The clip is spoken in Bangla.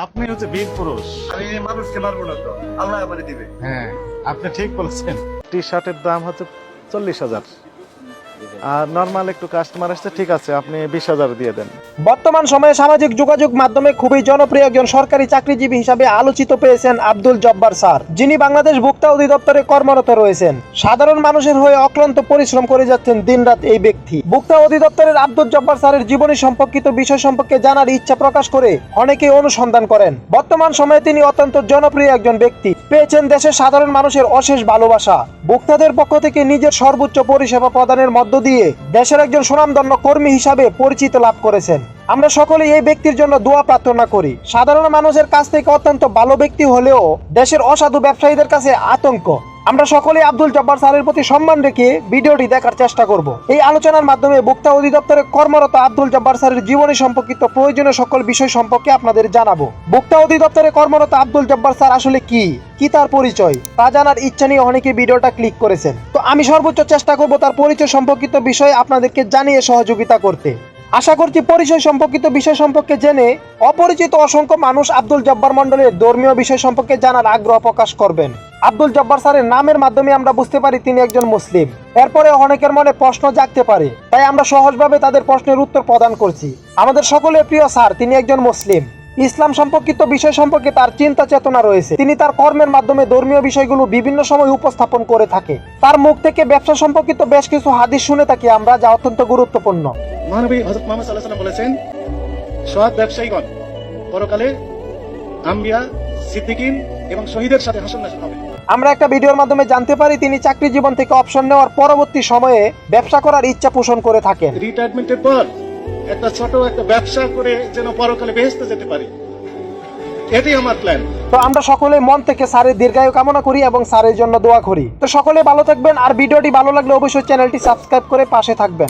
আপনি হচ্ছে বীর পুরুষ। আমি মানুষকে মারবো না তো, আল্লাহ আমারে দিবে। হ্যাঁ, আপনি ঠিক বলেছেন। টি শার্টের দাম হচ্ছে 40,000, আর নরমাল একটু কাস্টমার আসছে, ঠিক আছে আপনি 20,000 দিয়ে দেন। বর্তমান সময়ে সামাজিক যোগাযোগ মাধ্যমে খুবই জনপ্রিয় একজন সরকারি চাকরিজীবী হিসাবে আলোচিত পেয়েছেন আব্দুল জব্বার স্যার, যিনি বাংলাদেশ ভোক্তা অধিদপ্তরে কর্মরত রয়েছেন। সাধারণ মানুষের হয়ে অক্লান্ত পরিশ্রম করে যাচ্ছেন দিনরাত এই ব্যক্তি। ভোক্তা অধিদপ্তরের আব্দুল জব্বার স্যারের জীবনী সম্পর্কিত বিষয় সম্পর্কে জানার ইচ্ছা প্রকাশ করে অনেকেই অনুসন্ধান করেন। বর্তমান সময়ে তিনি অত্যন্ত জনপ্রিয় একজন ব্যক্তি, পেয়েছেন দেশের সাধারণ মানুষের অশেষ ভালোবাসা। ভোক্তাদের পক্ষ থেকে নিজের সর্বোচ্চ পরিষেবা প্রদানের মধ্য দিয়ে দেশের একজন সুনামধন্য কর্মী হিসাবে পরিচিত লাভ করেছেন। আমরা সকলেই এই ব্যক্তির জন্য দোয়া প্রার্থনা করি। সাধারণ মানুষের কাছ থেকে অত্যন্ত ভালো ব্যক্তি হলেও দেশের অসাধু ব্যবসায়ীদের কাছে আতঙ্ক। আমরা সকলেই আব্দুল জব্বার স্যারের প্রতি সম্মান রেখে ভিডিওটি দেখার চেষ্টা করব। এই আলোচনার মাধ্যমে ভোক্তা অধিদপ্তরে কর্মরত আব্দুল জব্বার স্যারের জীবনী সম্পর্কিত প্রয়োজনীয় সকল বিষয় সম্পর্কে আপনাদের জানাবো। ভোক্তা অধিদপ্তরে কর্মরত আব্দুল জব্বার স্যার আসলে কি তার পরিচয় তা জানার ইচ্ছা নিয়ে অনেকে ভিডিওটা ক্লিক করেছেন। তো আমি সর্বোচ্চ চেষ্টা করব তার পরিচয় সম্পর্কিত বিষয় আপনাদেরকে জানিয়ে সহযোগিতা করতে। আশা করছি পরিচয় সম্পর্কিত বিষয় সম্পর্কে জেনে অপরিচিত অসংখ্য মানুষ আব্দুল জব্বার মন্ডলের ধর্মীয় বিষয় সম্পর্কে জানার আগ্রহ প্রকাশ করবেন। আব্দুল জব্বার স্যারের নামের মাধ্যমে আমরা বুঝতে পারি তিনি একজন মুসলিম। এরপরে অনেকের মনে প্রশ্ন জাগতে পারে, তাই আমরা সহজভাবে তাদের প্রশ্নের উত্তর প্রদান করছি। আমাদের সকলের প্রিয় স্যার, তিনি একজন মুসলিম। ইসলাম সম্পর্কিত বিষয় সম্পর্কে তার চিন্তা চেতনা রয়েছে। তিনি তার কর্মের মাধ্যমে ধর্মীয় বিষয়গুলো বিভিন্ন সময় উপস্থাপন করে থাকে। তার মুখ থেকে ব্যবসা সম্পর্কিত বেশ কিছু হাদিস শুনে থাকি আমরা, যা অত্যন্ত গুরুত্বপূর্ণ। মহানবী হযরত মুহাম্মদ সাল্লাল্লাহু আলাইহি ওয়াসাল্লাম বলেছেন, সৎ ব্যবসায়ীগণ পরকালে আম্বিয়া, সিদ্দিকিন এবং শহীদের সাথে হাসর নাসর হবে। আমরা একটা ভিডিওর মাধ্যমে জানতে পারি তিনি চাকরি জীবন থেকে অবসর নেওয়ার পরবর্তী সময়ে ব্যবসা করার ইচ্ছা পোষণ করে থাকেন। রিটায়ারমেন্টের পর ছোট একটা ব্যবসা করে যেন পরকালে বেহেশতে যেতে পারি, এটাই আমার প্ল্যান। তো আমরা সকলে মন থেকে স্যারের দীর্ঘায়ু কামনা করি এবং স্যারের জন্য দোয়া করি। তো সকলে ভালো থাকবেন, আর ভিডিওটি ভালো লাগলে অবশ্যই চ্যানেলটি সাবস্ক্রাইব করে পাশে থাকবেন।